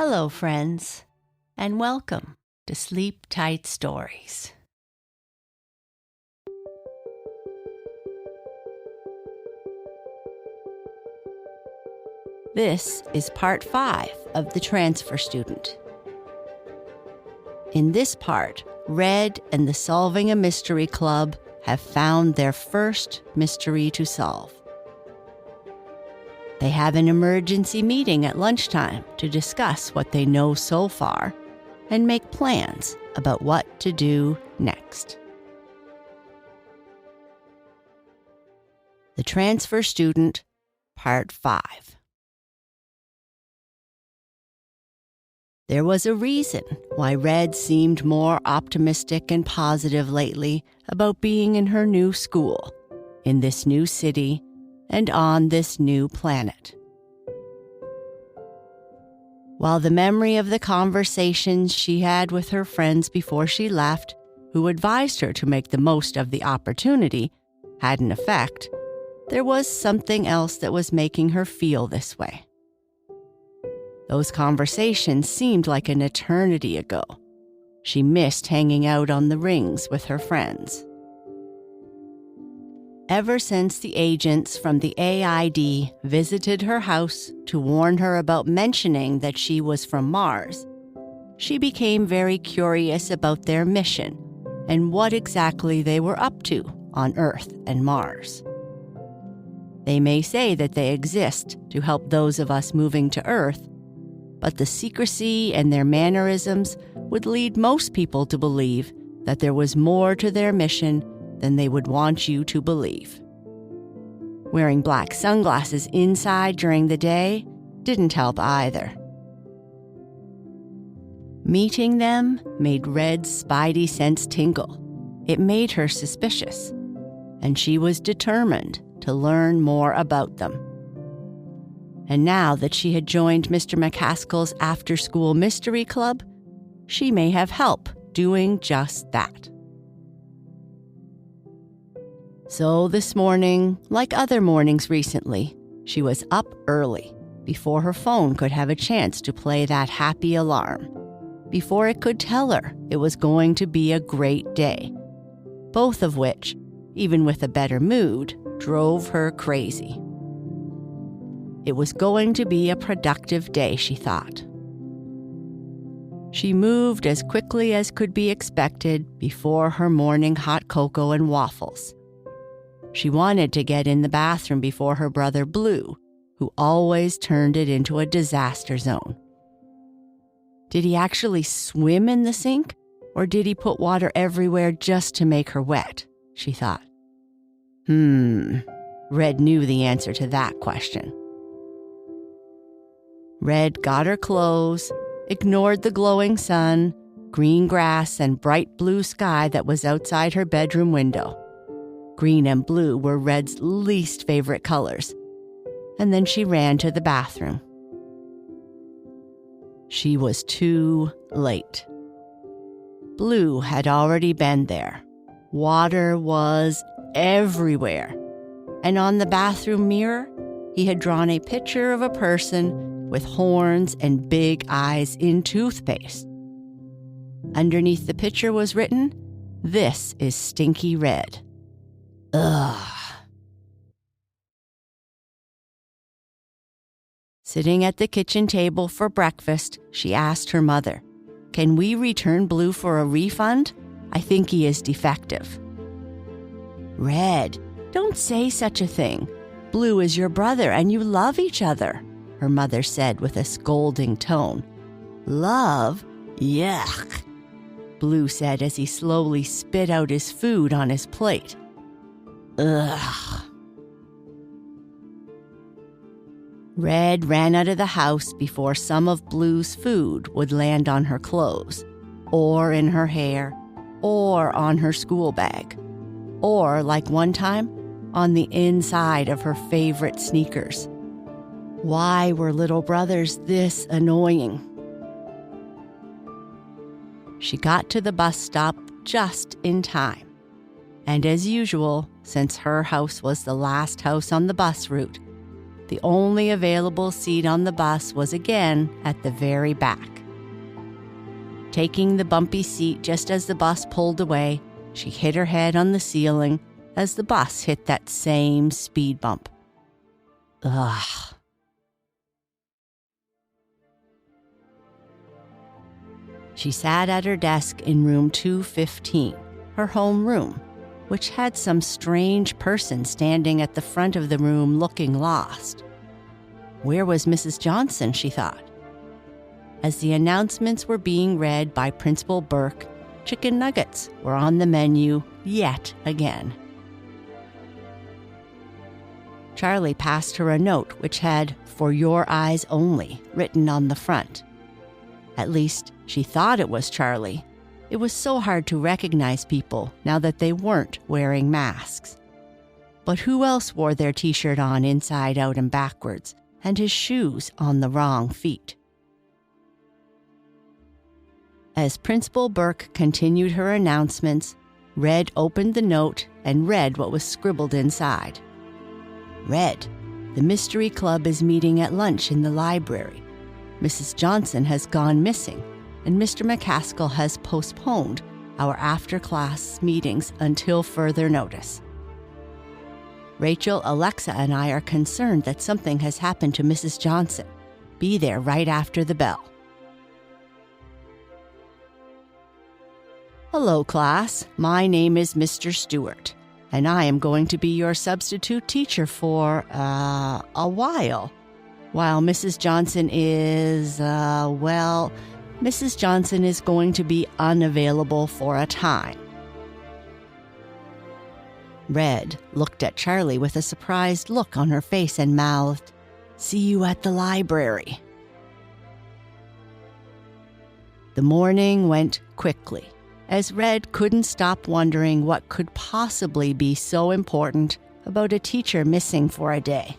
Hello, friends, and welcome to Sleep Tight Stories. This is part 5 of The Transfer Student. In this part, Red and the Solving a Mystery Club have found their first mystery to solve. They have an emergency meeting at lunchtime to discuss what they know so far and make plans about what to do next. The Transfer Student, Part 5. There was a reason why Red seemed more optimistic and positive lately about being in her new school, in this new city, and on this new planet. While the memory of the conversations she had with her friends before she left, who advised her to make the most of the opportunity, had an effect, there was something else that was making her feel this way. Those conversations seemed like an eternity ago. She missed hanging out on the rings with her friends. Ever since the agents from the AID visited her house to warn her about mentioning that she was from Mars, she became very curious about their mission and what exactly they were up to on Earth and Mars. They may say that they exist to help those of us moving to Earth, but the secrecy and their mannerisms would lead most people to believe that there was more to their mission than they would want you to believe. Wearing black sunglasses inside during the day didn't help either. Meeting them made Red's spidey sense tingle. It made her suspicious, and she was determined to learn more about them. And now that she had joined Mr. McCaskill's after-school mystery club, she may have help doing just that. So this morning, like other mornings recently, she was up early, before her phone could have a chance to play that happy alarm, before it could tell her it was going to be a great day, both of which, even with a better mood, drove her crazy. It was going to be a productive day, she thought. She moved as quickly as could be expected before her morning hot cocoa and waffles. She wanted to get in the bathroom before her brother Blue, who always turned it into a disaster zone. Did he actually swim in the sink, or did he put water everywhere just to make her wet? She thought. Red knew the answer to that question. Red got her clothes, ignored the glowing sun, green grass, and bright blue sky that was outside her bedroom window. Green and blue were Red's least favorite colors, and then she ran to the bathroom. She was too late. Blue had already been there. Water was everywhere, and on the bathroom mirror, he had drawn a picture of a person with horns and big eyes in toothpaste. Underneath the picture was written, "This is Stinky Red." Ugh. Sitting at the kitchen table for breakfast, she asked her mother, "Can we return Blue for a refund? I think he is defective." "Red, don't say such a thing. Blue is your brother and you love each other," her mother said with a scolding tone. "Love? Yuck," Blue said as he slowly spit out his food on his plate. Ugh. Red ran out of the house before some of Blue's food would land on her clothes, or in her hair, or on her school bag, or, like one time, on the inside of her favorite sneakers. Why were little brothers this annoying? She got to the bus stop just in time. And as usual, since her house was the last house on the bus route, The only available seat on the bus was again at the very back. Taking the bumpy seat just as the bus pulled away, she hit her head on the ceiling as the bus hit that same speed bump. Ugh. She sat at her desk in room 215, her home room, which had some strange person standing at the front of the room looking lost. Where was Mrs. Johnson, she thought. As the announcements were being read by Principal Burke, chicken nuggets were on the menu yet again. Charlie passed her a note which had "For your eyes only" written on the front. At least, she thought it was Charlie. It was so hard to recognize people now that they weren't wearing masks. But who else wore their t-shirt on inside out and backwards, and his shoes on the wrong feet? As Principal Burke continued her announcements, Red opened the note and read what was scribbled inside. Red, the Mystery Club is meeting at lunch in the library. Mrs. Johnson has gone missing, and Mr. McCaskill has postponed our after-class meetings until further notice. Rachel, Alexa, and I are concerned that something has happened to Mrs. Johnson. Be there right after the bell. Hello, class. My name is Mr. Stewart, and I am going to be your substitute teacher for, a while Mrs. Johnson is, Mrs. Johnson is going to be unavailable for a time. Red looked at Charlie with a surprised look on her face and mouthed, "See you at the library." The morning went quickly, as Red couldn't stop wondering what could possibly be so important about a teacher missing for a day.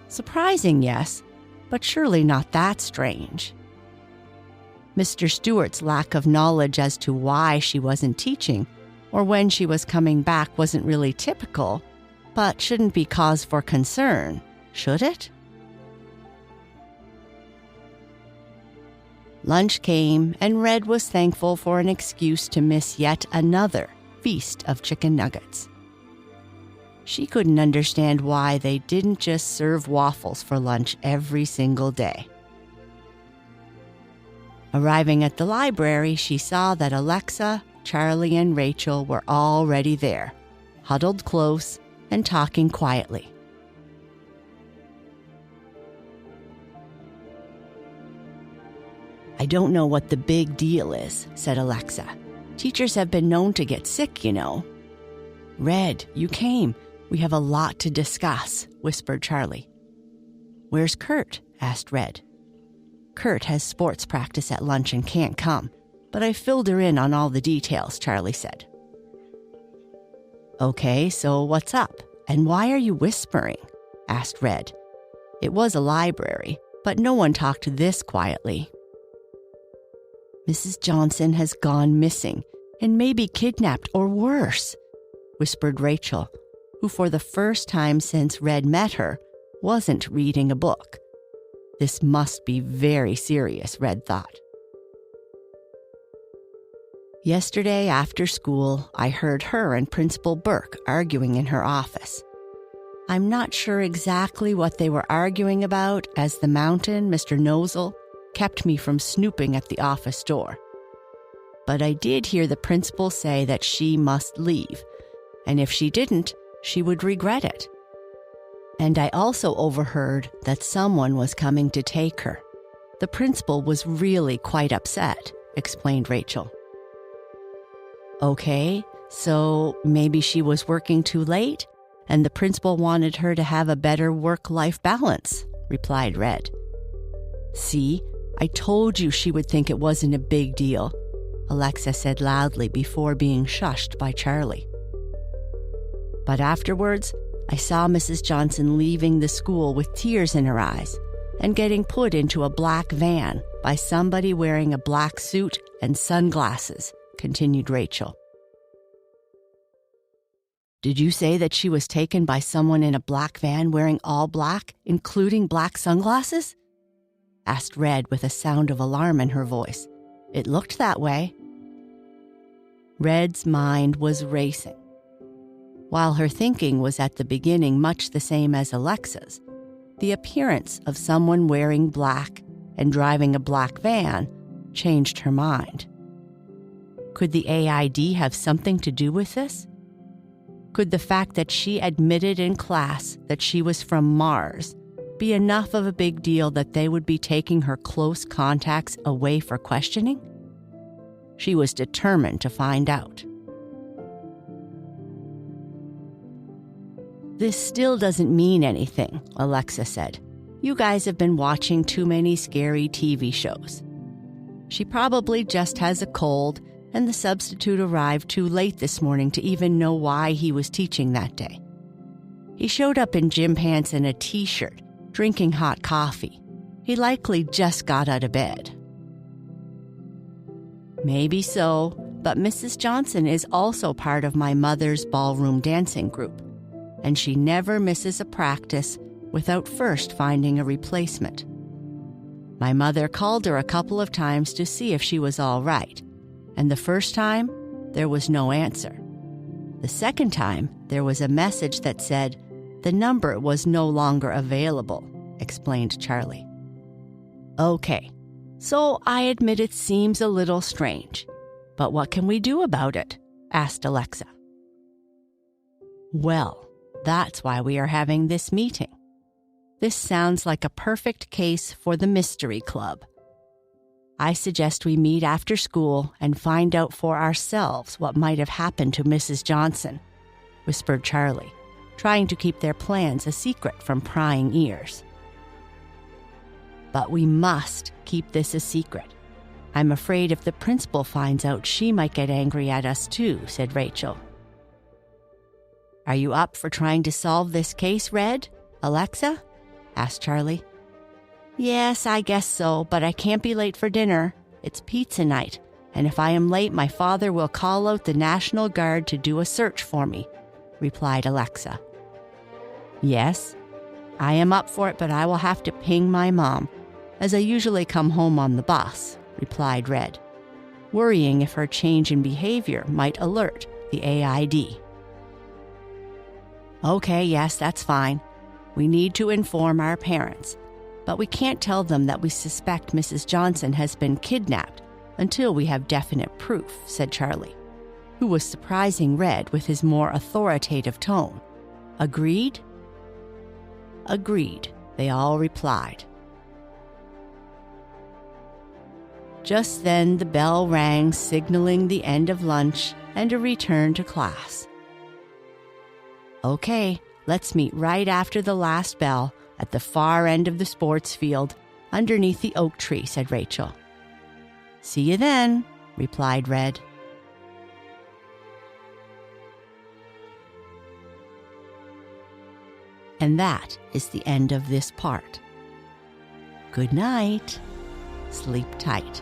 Surprising, yes, but surely not that strange. Mr. Stewart's lack of knowledge as to why she wasn't teaching or when she was coming back wasn't really typical, but shouldn't be cause for concern, should it? Lunch came, and Red was thankful for an excuse to miss yet another feast of chicken nuggets. She couldn't understand why they didn't just serve waffles for lunch every single day. Arriving at the library, she saw that Alexa, Charlie, and Rachel were already there, huddled close and talking quietly. "I don't know what the big deal is," said Alexa. "Teachers have been known to get sick, you know." "Red, you came. We have a lot to discuss," whispered Charlie. "Where's Kurt?" asked Red. "Kurt has sports practice at lunch and can't come, but I filled her in on all the details," Charlie said. "Okay, so what's up? And why are you whispering?" asked Red. It was a library, but no one talked this quietly. "Mrs. Johnson has gone missing and maybe kidnapped or worse," whispered Rachel, who for the first time since Red met her wasn't reading a book. This must be very serious, Red thought. "Yesterday after school, I heard her and Principal Burke arguing in her office. I'm not sure exactly what they were arguing about, as the mountain, Mr. Nozel, kept me from snooping at the office door. But I did hear the principal say that she must leave, and if she didn't, she would regret it. And I also overheard that someone was coming to take her. The principal was really quite upset," explained Rachel. "Okay, so maybe she was working too late, and the principal wanted her to have a better work-life balance," replied Red. "See, I told you she would think it wasn't a big deal," Alexa said loudly before being shushed by Charlie. "But afterwards, I saw Mrs. Johnson leaving the school with tears in her eyes and getting put into a black van by somebody wearing a black suit and sunglasses," continued Rachel. Did you say that she was taken by someone in a black van wearing all black, including black sunglasses? Asked Red with a sound of alarm in her voice. It looked that way. Red's mind was racing. While her thinking was at the beginning much the same as Alexa's, the appearance of someone wearing black and driving a black van changed her mind. Could the AID have something to do with this? Could the fact that she admitted in class that she was from Mars be enough of a big deal that they would be taking her close contacts away for questioning? She was determined to find out. This still doesn't mean anything, Alexa said. You guys have been watching too many scary TV shows. She probably just has a cold, and the substitute arrived too late this morning to even know why he was teaching that day. He showed up in gym pants and a t-shirt, drinking hot coffee. He likely just got out of bed. Maybe so, but Mrs. Johnson is also part of my mother's ballroom dancing group, and she never misses a practice without first finding a replacement. My mother called her a couple of times to see if she was all right, and the first time, there was no answer. The second time, there was a message that said the number was no longer available, explained Charlie. Okay, so I admit it seems a little strange, but what can we do about it? Asked Alexa. Well, that's why we are having this meeting. This sounds like a perfect case for the Mystery Club. I suggest we meet after school and find out for ourselves what might have happened to Mrs. Johnson, whispered Charlie, trying to keep their plans a secret from prying ears. But we must keep this a secret. I'm afraid if the principal finds out, she might get angry at us too, said Rachel. Are you up for trying to solve this case, Red? Alexa? Asked Charlie. Yes, I guess so, but I can't be late for dinner. It's pizza night, and if I am late, my father will call out the National Guard to do a search for me, replied Alexa. Yes, I am up for it, but I will have to ping my mom, as I usually come home on the bus, replied Red, worrying if her change in behavior might alert the AID. Okay, yes, that's fine. We need to inform our parents, but we can't tell them that we suspect Mrs. Johnson has been kidnapped until we have definite proof, said Charlie, who was surprising Red with his more authoritative tone. Agreed? Agreed, they all replied. Just then the bell rang, signaling the end of lunch and a return to class. Okay, let's meet right after the last bell at the far end of the sports field underneath the oak tree, said Rachel. See you then, replied Red. And that is the end of this part. Good night. Sleep tight.